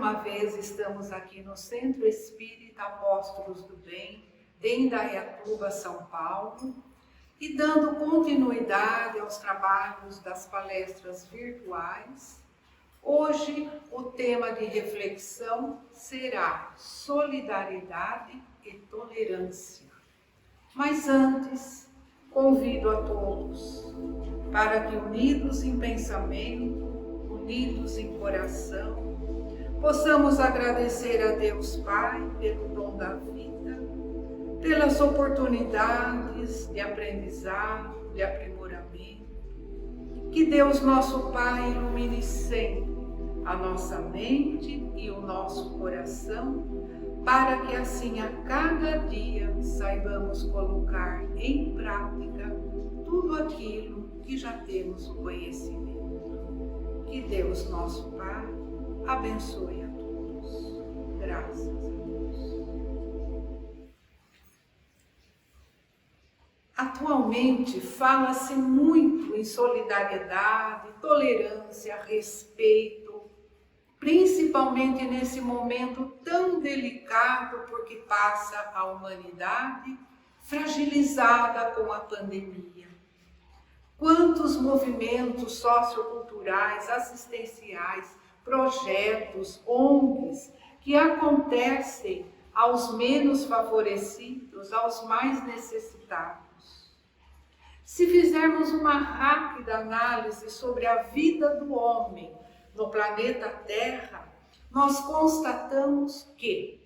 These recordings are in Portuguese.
uma vez estamos aqui no Centro Espírita Apóstolos do Bem, de Indaiatuba, São Paulo, e dando continuidade aos trabalhos das palestras virtuais. Hoje o tema de reflexão será solidariedade e tolerância. Mas antes, convido a todos para que, unidos em pensamento, unidos em coração, possamos agradecer a Deus Pai pelo dom da vida, pelas oportunidades de aprendizado, de aprimoramento. Que Deus, nosso Pai, ilumine sempre a nossa mente e o nosso coração, para que assim a cada dia saibamos colocar em prática tudo aquilo que já temos o conhecimento. Que Deus, nosso Pai, abençoe a todos. Graças a Deus. Atualmente fala-se muito em solidariedade, tolerância, respeito, principalmente nesse momento tão delicado por que passa a humanidade, fragilizada com a pandemia. Quantos movimentos socioculturais, assistenciais, projetos, ONGs que acontecem aos menos favorecidos, aos mais necessitados. Se fizermos uma rápida análise sobre a vida do homem no planeta Terra, nós constatamos que,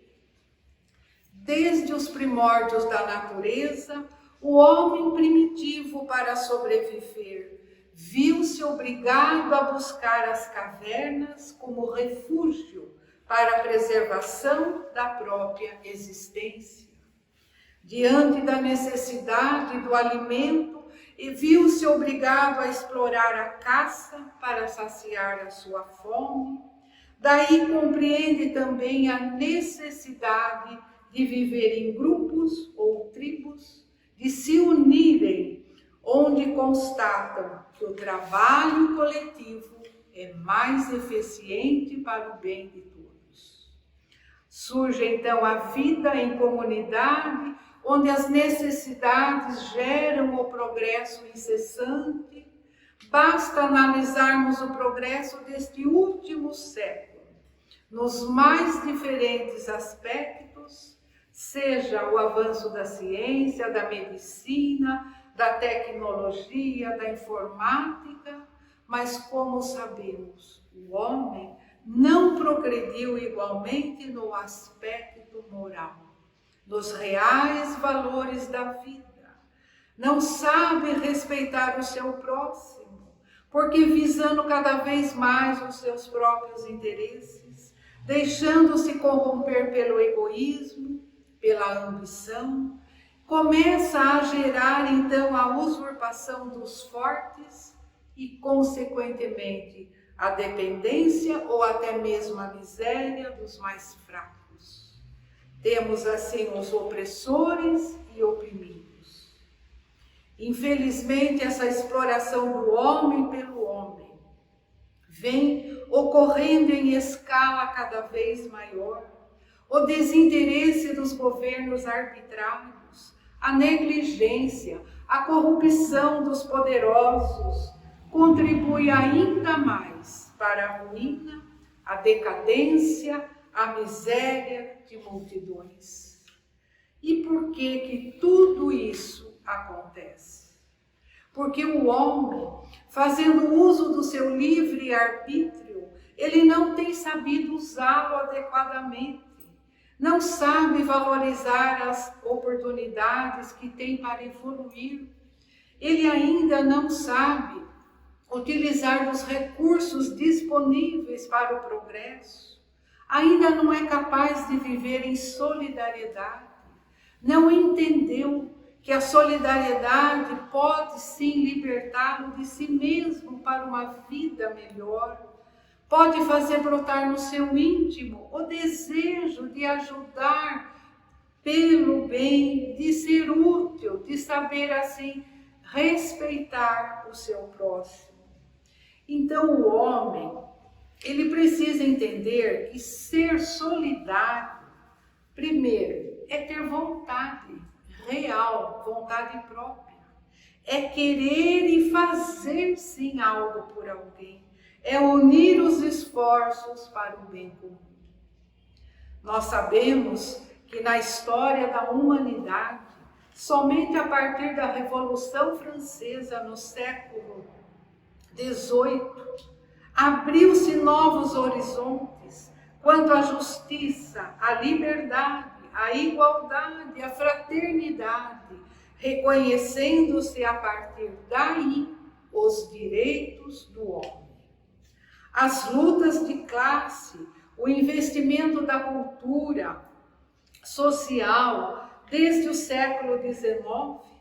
desde os primórdios da natureza, o homem primitivo, para sobreviver, viu-se obrigado a buscar as cavernas como refúgio para a preservação da própria existência. Diante da necessidade do alimento, viu-se obrigado a explorar a caça para saciar a sua fome. Daí compreende também a necessidade de viver em grupos ou tribos, de se unirem, onde constatam que o trabalho coletivo é mais eficiente para o bem de todos. Surge então a vida em comunidade, onde as necessidades geram o progresso incessante. Basta analisarmos o progresso deste último século, nos mais diferentes aspectos, seja o avanço da ciência, da medicina, da tecnologia, da informática, mas como sabemos, o homem não progrediu igualmente no aspecto moral, nos reais valores da vida. Não sabe respeitar o seu próximo, porque visando cada vez mais os seus próprios interesses, deixando-se corromper pelo egoísmo, pela ambição, começa a gerar então a usurpação dos fortes e, consequentemente, a dependência ou até mesmo a miséria dos mais fracos. Temos assim os opressores e oprimidos. Infelizmente, essa exploração do homem pelo homem vem ocorrendo em escala cada vez maior. O desinteresse dos governos arbitrários, a negligência, a corrupção dos poderosos contribui ainda mais para a ruína, a decadência, a miséria de multidões. E por que tudo isso acontece? Porque o homem, fazendo uso do seu livre arbítrio, ele não tem sabido usá-lo adequadamente. Não sabe valorizar as oportunidades que tem para evoluir. Ele ainda não sabe utilizar os recursos disponíveis para o progresso. Ainda não é capaz de viver em solidariedade. Não entendeu que a solidariedade pode sim libertá-lo de si mesmo para uma vida melhor. Pode fazer brotar no seu íntimo o desejo de ajudar pelo bem, de ser útil, de saber assim respeitar o seu próximo. Então o homem, ele precisa entender que ser solidário, primeiro, é ter vontade real, vontade própria. É querer e fazer sim algo por alguém. É unir os esforços para o bem comum. Nós sabemos que na história da humanidade, somente a partir da Revolução Francesa no século XVIII, abriu-se novos horizontes quanto à justiça, à liberdade, à igualdade, à fraternidade, reconhecendo-se a partir daí os direitos do homem. As lutas de classe, o investimento da cultura social desde o século XIX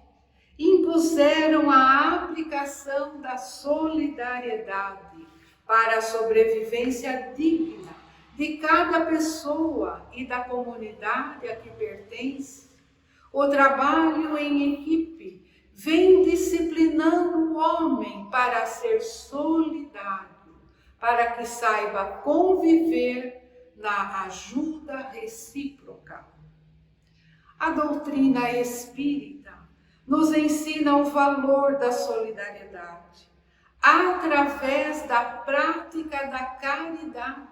impuseram a aplicação da solidariedade para a sobrevivência digna de cada pessoa e da comunidade a que pertence. O trabalho em equipe vem disciplinando o homem para ser solidário, para que saiba conviver na ajuda recíproca. A doutrina espírita nos ensina o valor da solidariedade através da prática da caridade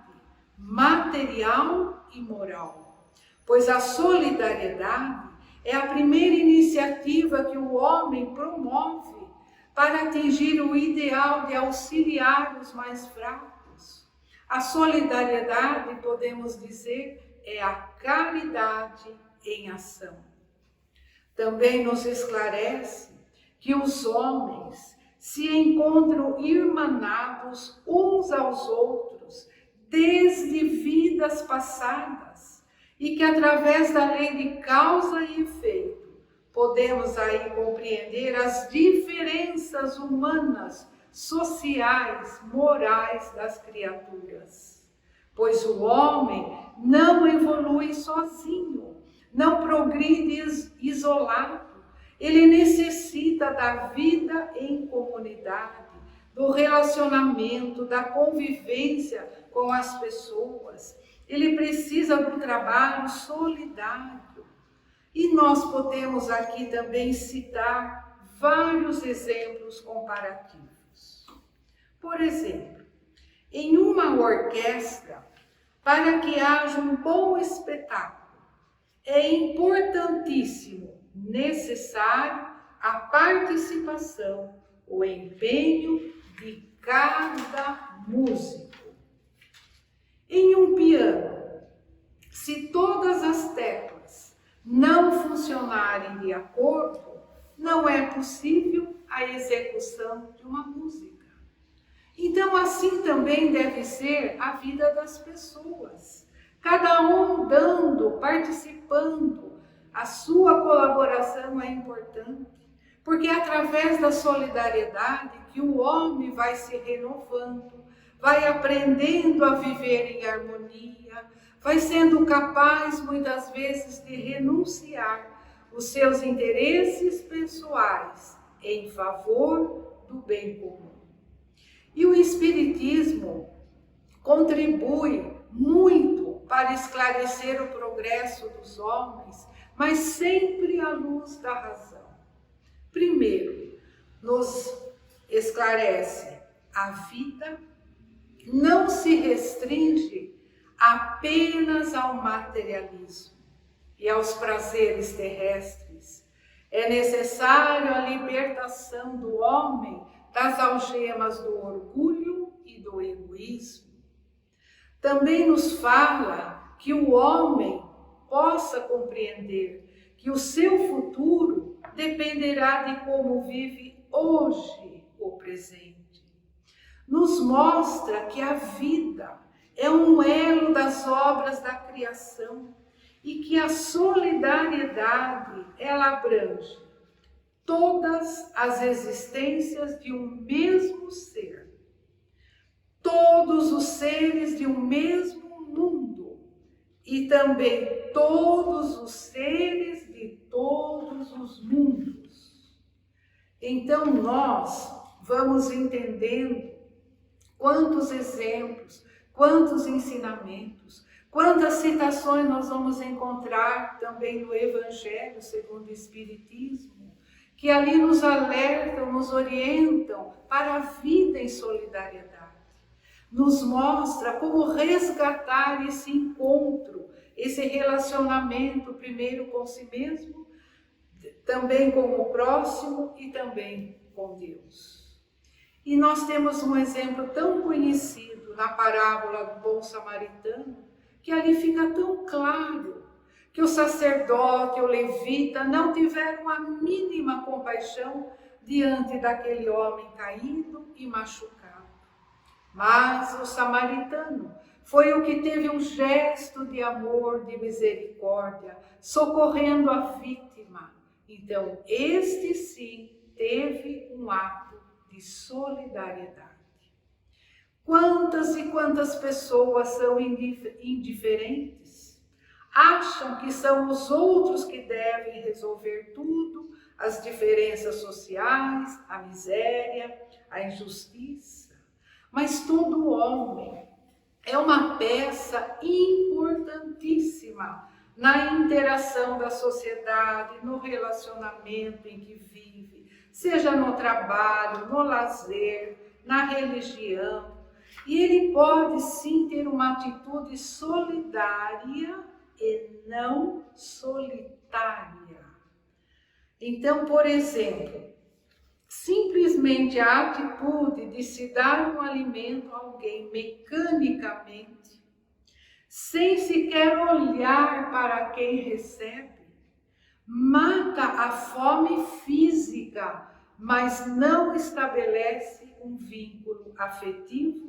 material e moral, pois a solidariedade é a primeira iniciativa que o homem promove para atingir o ideal de auxiliar os mais fracos. A solidariedade, podemos dizer, é a caridade em ação. Também nos esclarece que os homens se encontram irmanados uns aos outros desde vidas passadas e que através da lei de causa e efeito podemos aí compreender as diferenças humanas, sociais, morais das criaturas. Pois o homem não evolui sozinho, não progride isolado. Ele necessita da vida em comunidade, do relacionamento, da convivência com as pessoas. Ele precisa do trabalho solidário. E nós podemos aqui também citar vários exemplos comparativos. Por exemplo, em uma orquestra, para que haja um bom espetáculo, é importantíssimo, necessário a participação, o empenho de cada músico. Em um piano, se todas as teclas não funcionarem de acordo, não é possível a execução de uma música. Então, assim também deve ser a vida das pessoas. Cada um dando, participando, a sua colaboração é importante, porque é através da solidariedade que o homem vai se renovando, vai aprendendo a viver em harmonia, vai sendo capaz muitas vezes de renunciar os seus interesses pessoais em favor do bem comum. E o Espiritismo contribui muito para esclarecer o progresso dos homens, mas sempre à luz da razão. Primeiro, nos esclarece a vida não se restringe apenas ao materialismo e aos prazeres terrestres. É necessário a libertação do homem das algemas do orgulho e do egoísmo. Também nos fala que o homem possa compreender que o seu futuro dependerá de como vive hoje o presente. Nos mostra que a vida é um elo das obras da criação e que a solidariedade, ela abrange todas as existências de um mesmo ser, todos os seres de um mesmo mundo e também todos os seres de todos os mundos. Então nós vamos entendendo quantos exemplos quantos ensinamentos, quantas citações nós vamos encontrar também no Evangelho segundo o Espiritismo, que ali nos alertam, nos orientam para a vida em solidariedade. Nos mostra como resgatar esse encontro, esse relacionamento, primeiro com si mesmo, também com o próximo e também com Deus. E nós temos um exemplo tão conhecido na parábola do bom samaritano, que ali fica tão claro que o sacerdote, o levita, não tiveram a mínima compaixão diante daquele homem caído e machucado. Mas o samaritano foi o que teve um gesto de amor, de misericórdia, socorrendo a vítima. Então, este sim teve um ato de solidariedade. Quantas e quantas pessoas são indiferentes? Acham que são os outros que devem resolver tudo, as diferenças sociais, a miséria, a injustiça. Mas todo homem é uma peça importantíssima na interação da sociedade, no relacionamento em que vive, seja no trabalho, no lazer, na religião. E ele pode sim ter uma atitude solidária e não solitária. Então, por exemplo, simplesmente a atitude de se dar um alimento a alguém mecanicamente, sem sequer olhar para quem recebe, mata a fome física, mas não estabelece um vínculo afetivo.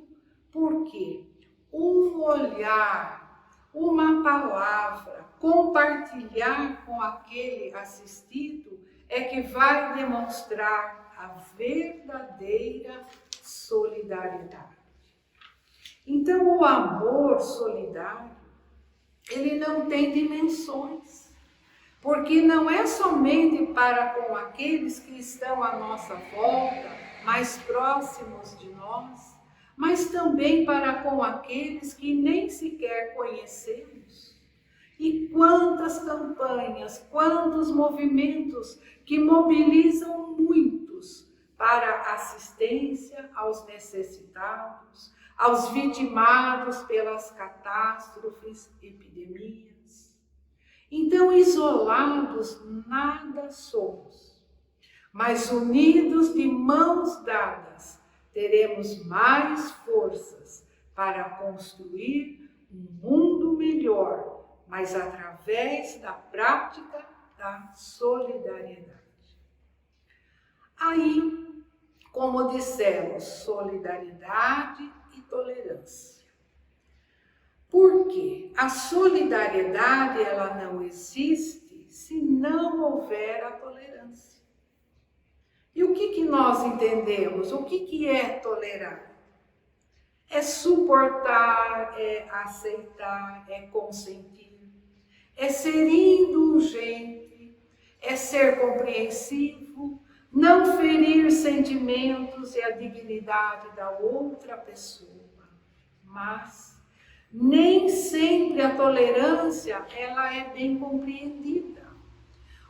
Por quê? Um olhar, uma palavra, compartilhar com aquele assistido é que vai demonstrar a verdadeira solidariedade. Então, o amor solidário, ele não tem dimensões, porque não é somente para com aqueles que estão à nossa volta, mais próximos de nós, mas também para com aqueles que nem sequer conhecemos. E quantas campanhas, quantos movimentos que mobilizam muitos para a assistência aos necessitados, aos vitimados pelas catástrofes, epidemias. Então, isolados nada somos, mas unidos de mãos dadas, teremos mais forças para construir um mundo melhor, mas através da prática da solidariedade. Aí, como dissemos, solidariedade e tolerância. Por quê? A solidariedade, ela não existe se não houver a tolerância. E o que nós entendemos? O que é tolerar? É suportar, é aceitar, é consentir, é ser indulgente, é ser compreensivo, não ferir sentimentos e a dignidade da outra pessoa. Mas nem sempre a tolerância ela é bem compreendida.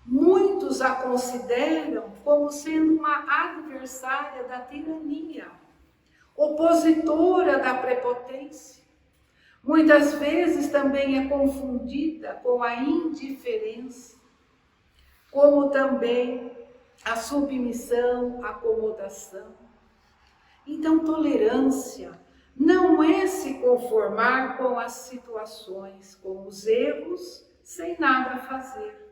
Muitos a consideram como sendo uma adversária da tirania, opositora da prepotência. Muitas vezes também é confundida com a indiferença, como também a submissão, a acomodação. Então, tolerância não é se conformar com as situações, com os erros, sem nada fazer,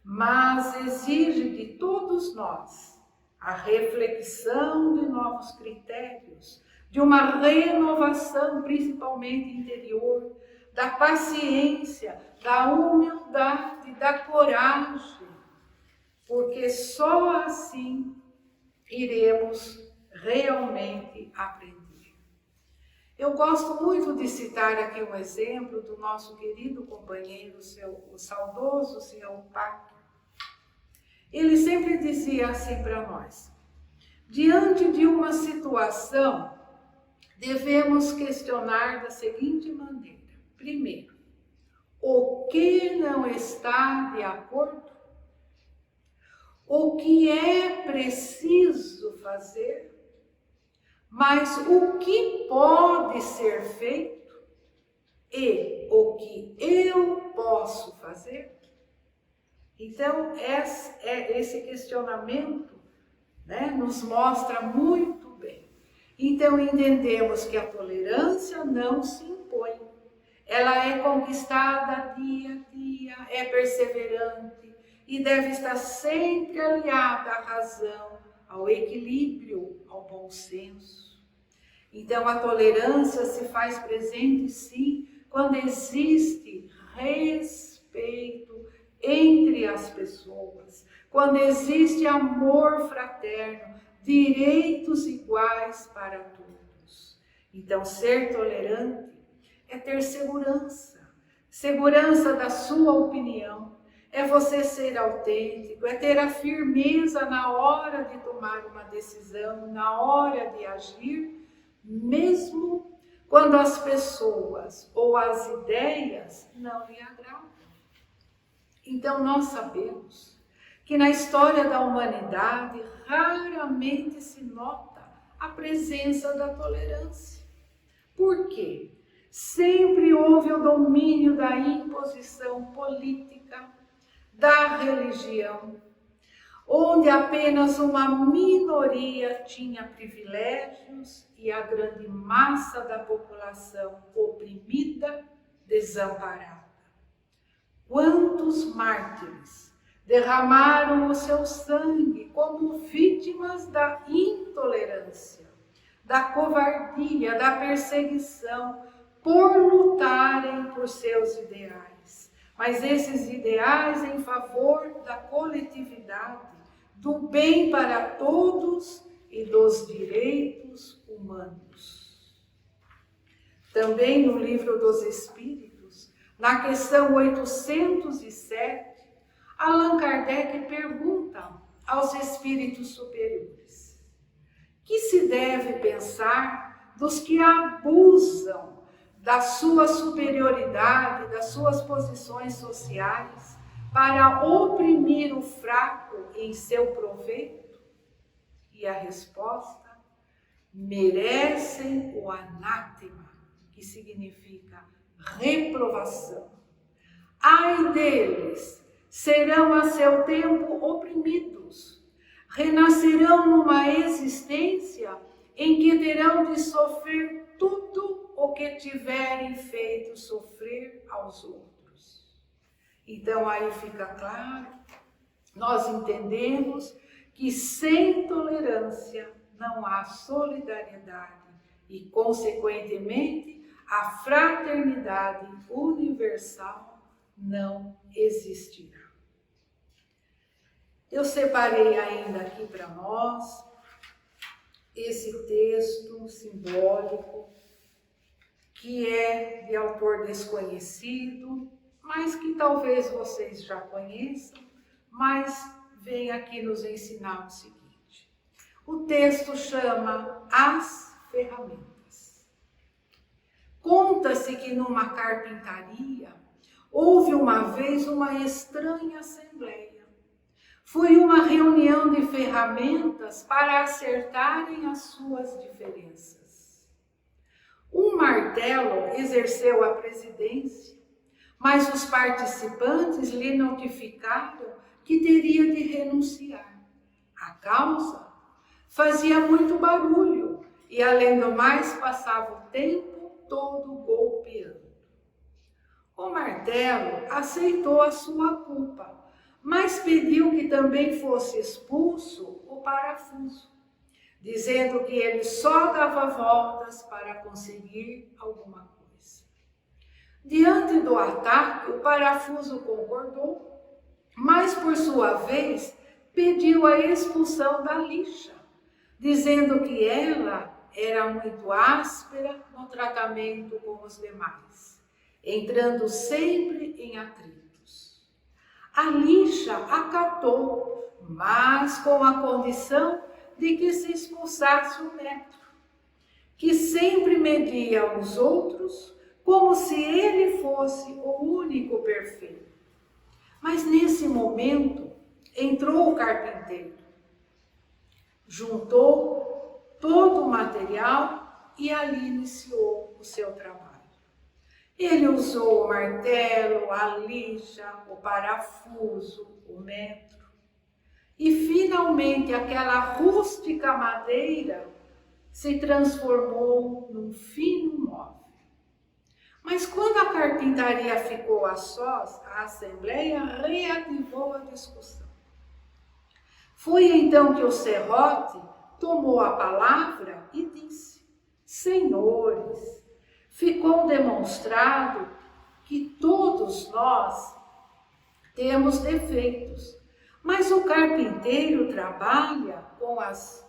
mas exige de todos nós a reflexão de novos critérios, de uma renovação, principalmente interior, da paciência, da humildade, da coragem, porque só assim iremos realmente aprender. Eu gosto muito de citar aqui um exemplo do nosso querido companheiro, o saudoso senhor Paco. Ele sempre dizia assim para nós: diante de uma situação devemos questionar da seguinte maneira. Primeiro, o que não está de acordo? O que é preciso fazer? Mas o que pode ser feito? E o que eu posso fazer? Então, esse questionamento, né, nos mostra muito bem. Então, entendemos que a tolerância não se impõe. Ela é conquistada dia a dia, é perseverante e deve estar sempre aliada à razão, ao equilíbrio, ao bom senso. Então, a tolerância se faz presente, sim, quando existe respeito entre as pessoas, quando existe amor fraterno, direitos iguais para todos. Então, ser tolerante é ter segurança, segurança da sua opinião, é você ser autêntico, é ter a firmeza na hora de tomar uma decisão, na hora de agir, mesmo quando as pessoas ou as ideias não lhe agradam. Então nós sabemos que na história da humanidade raramente se nota a presença da tolerância. Por quê? Sempre houve o domínio da imposição política, da religião, onde apenas uma minoria tinha privilégios e a grande massa da população oprimida, desamparada. Quantos mártires derramaram o seu sangue como vítimas da intolerância, da covardia, da perseguição, por lutarem por seus ideais. Mas esses ideais em favor da coletividade, do bem para todos e dos direitos humanos. Também no Livro dos Espíritos, na questão 807, Allan Kardec pergunta aos espíritos superiores: que se deve pensar dos que abusam da sua superioridade, das suas posições sociais, para oprimir o fraco em seu proveito? E a resposta: merecem o anátema, que significa reprovação. Ai deles, serão a seu tempo oprimidos, renascerão numa existência em que terão de sofrer tudo o que tiverem feito sofrer aos outros. Então aí fica claro, nós entendemos que sem tolerância não há solidariedade e, consequentemente, a fraternidade universal não existirá. Eu separei ainda aqui para nós esse texto simbólico que é de autor desconhecido, mas que talvez vocês já conheçam, mas vem aqui nos ensinar o seguinte. O texto chama As Ferramentas. Conta-se que numa carpintaria houve uma vez uma estranha assembleia. Foi uma reunião de ferramentas para acertarem as suas diferenças. Um martelo exerceu a presidência, mas os participantes lhe notificaram que teria de renunciar. A causa? Fazia muito barulho e, além do mais, passava o tempo todo golpeando. O martelo aceitou a sua culpa, mas pediu que também fosse expulso o parafuso, dizendo que ele só dava voltas para conseguir alguma coisa. Diante do ataque, o parafuso concordou, mas por sua vez pediu a expulsão da lixa, dizendo que ela era muito áspera no tratamento com os demais, entrando sempre em atritos. A lixa acatou, mas com a condição de que se expulsasse o metro, que sempre media os outros como se ele fosse o único perfeito. Mas nesse momento entrou o carpinteiro, juntou todo o material e ali iniciou o seu trabalho. Ele usou o martelo, a lixa, o parafuso, o metro. E finalmente aquela rústica madeira se transformou num fino móvel. Mas quando a carpintaria ficou a sós, a assembleia reativou a discussão. Foi então que o serrote tomou a palavra e disse: Senhores, ficou demonstrado que todos nós temos defeitos, mas o carpinteiro trabalha com as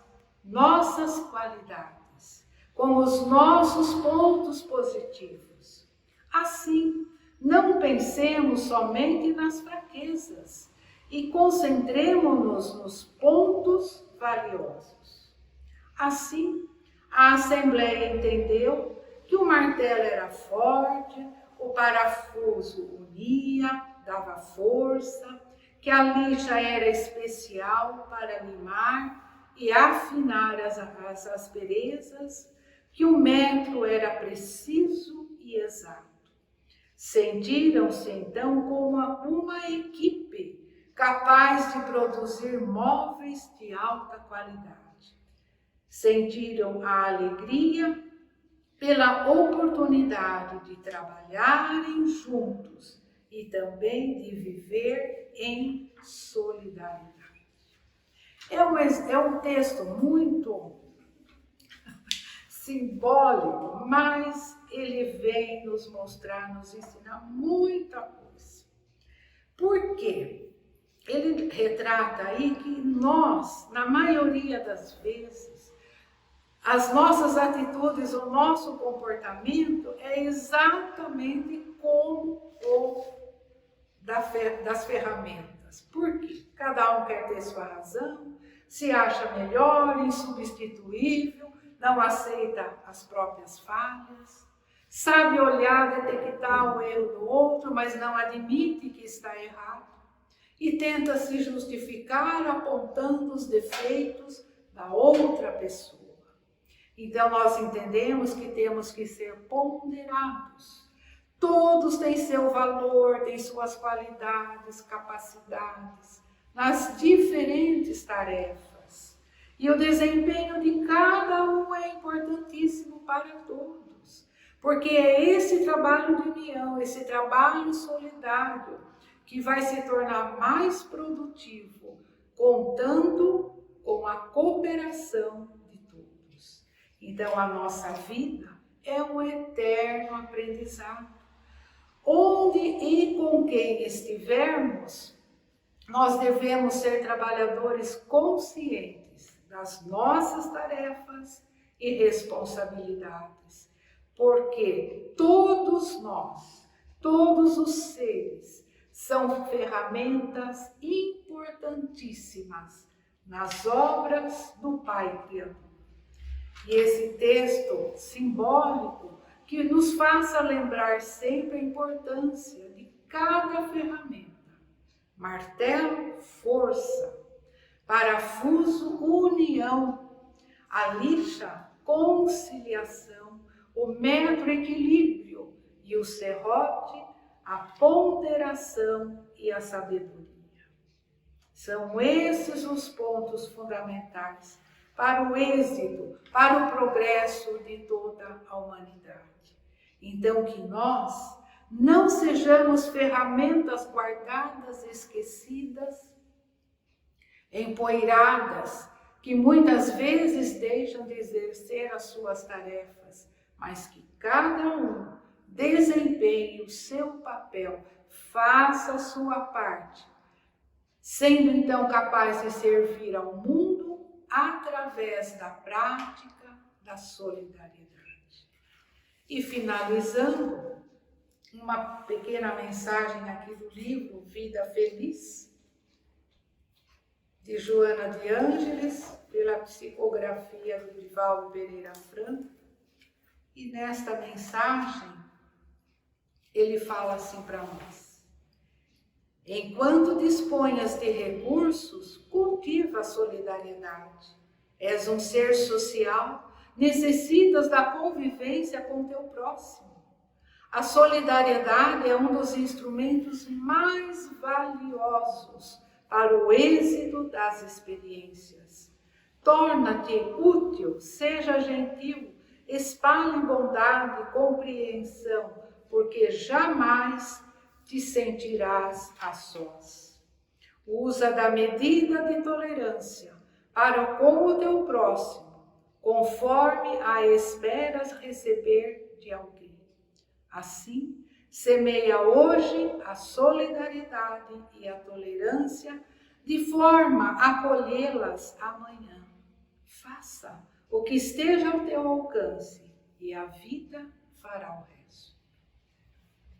nossas qualidades, com os nossos pontos positivos. Assim, não pensemos somente nas fraquezas e concentremo-nos nos pontos valiosos. Assim, a Assembleia entendeu que o martelo era forte, o parafuso unia, dava força, que a lixa era especial para limar e afinar as asperezas, que o metro era preciso e exato. Sentiram-se então como uma equipe capaz de produzir móveis de alta qualidade. Sentiram a alegria pela oportunidade de trabalharem juntos e também de viver em solidariedade. É um texto muito simbólico, mas ele vem nos mostrar, nos ensinar muita coisa. Por quê? Ele retrata aí que nós, na maioria das vezes, as nossas atitudes, o nosso comportamento é exatamente como o das ferramentas. Por quê? Cada um quer ter sua razão, se acha melhor, insubstituível, não aceita as próprias falhas, sabe olhar, detectar o erro do outro, mas não admite que está errado e tenta se justificar apontando os defeitos da outra pessoa. Então nós entendemos que temos que ser ponderados. Todos têm seu valor, têm suas qualidades, capacidades, nas diferentes tarefas. E o desempenho de cada um é importantíssimo para todos, porque é esse trabalho de união, esse trabalho solidário, que vai se tornar mais produtivo, contando com a cooperação de todos. Então, a nossa vida é um eterno aprendizado. Onde e com quem estivermos, nós devemos ser trabalhadores conscientes das nossas tarefas e responsabilidades, porque todos nós, todos os seres, são ferramentas importantíssimas nas obras do Pai Criador. E esse texto simbólico que nos faça lembrar sempre a importância de cada ferramenta. Martelo, força. Parafuso, união. A lixa, conciliação. O metro, equilíbrio. E o serrote, a ponderação e a sabedoria. São esses os pontos fundamentais para o êxito, para o progresso de toda a humanidade. Então, que nós não sejamos ferramentas guardadas, esquecidas, empoeiradas, que muitas vezes deixam de exercer as suas tarefas, mas que cada um desempenhe o seu papel, faça a sua parte, sendo então capaz de servir ao mundo através da prática da solidariedade. E finalizando, uma pequena mensagem aqui do livro Vida Feliz, de Joana de Ângeles, pela psicografia do Divaldo Pereira Franco. E nesta mensagem, ele fala assim para nós: enquanto disponhas de recursos, cultiva a solidariedade. És um ser social, necessitas da convivência com teu próximo. A solidariedade é um dos instrumentos mais valiosos para o êxito das experiências. Torna-te útil, seja gentil, espalhe bondade e compreensão, porque jamais te sentirás a sós. Usa da medida de tolerância para com o teu próximo, conforme a esperas receber de alguém. Assim, semeia hoje a solidariedade e a tolerância, de forma a colhê-las amanhã. Faça o que esteja ao teu alcance e a vida fará o resto.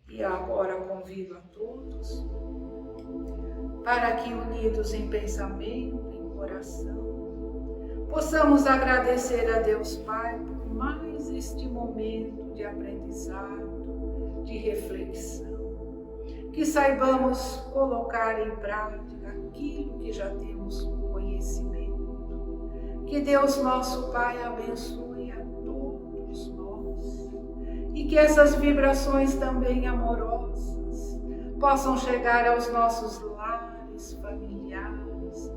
E agora convido a todos para que, unidos em pensamento, em coração, possamos agradecer a Deus Pai por mais este momento de aprendizado, de reflexão. Que saibamos colocar em prática aquilo que já temos conhecimento. Que Deus nosso Pai abençoe a todos nós e que essas vibrações também amorosas possam chegar aos nossos lares familiares,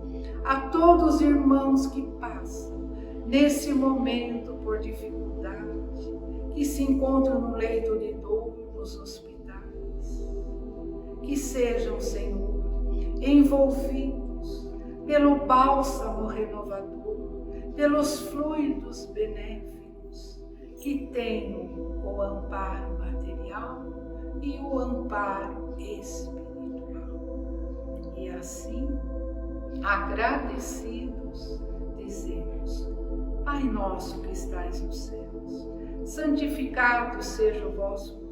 a todos os irmãos que passam nesse momento por dificuldade, que se encontram no leito de dor, nos hospitais. Que sejam, Senhor, envolvidos pelo bálsamo renovador, pelos fluidos benéficos, que tenham o amparo material e o amparo espiritual. E assim, agradecidos, dizemos: Pai nosso que estais nos céus, santificado seja o vosso nome.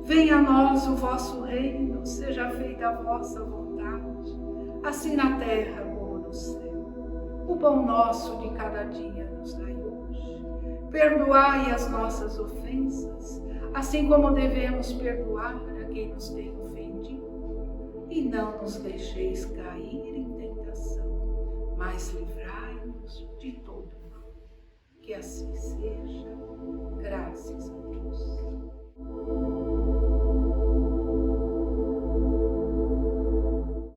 Venha a nós o vosso reino, seja feita a vossa vontade, assim na terra como no céu. O pão nosso de cada dia nos dai hoje. Perdoai as nossas ofensas, assim como devemos perdoar a quem nos tem ofendido. E não nos deixeis cair em tentação, mas livrai-nos de todo mal. Que assim seja, graças a Deus.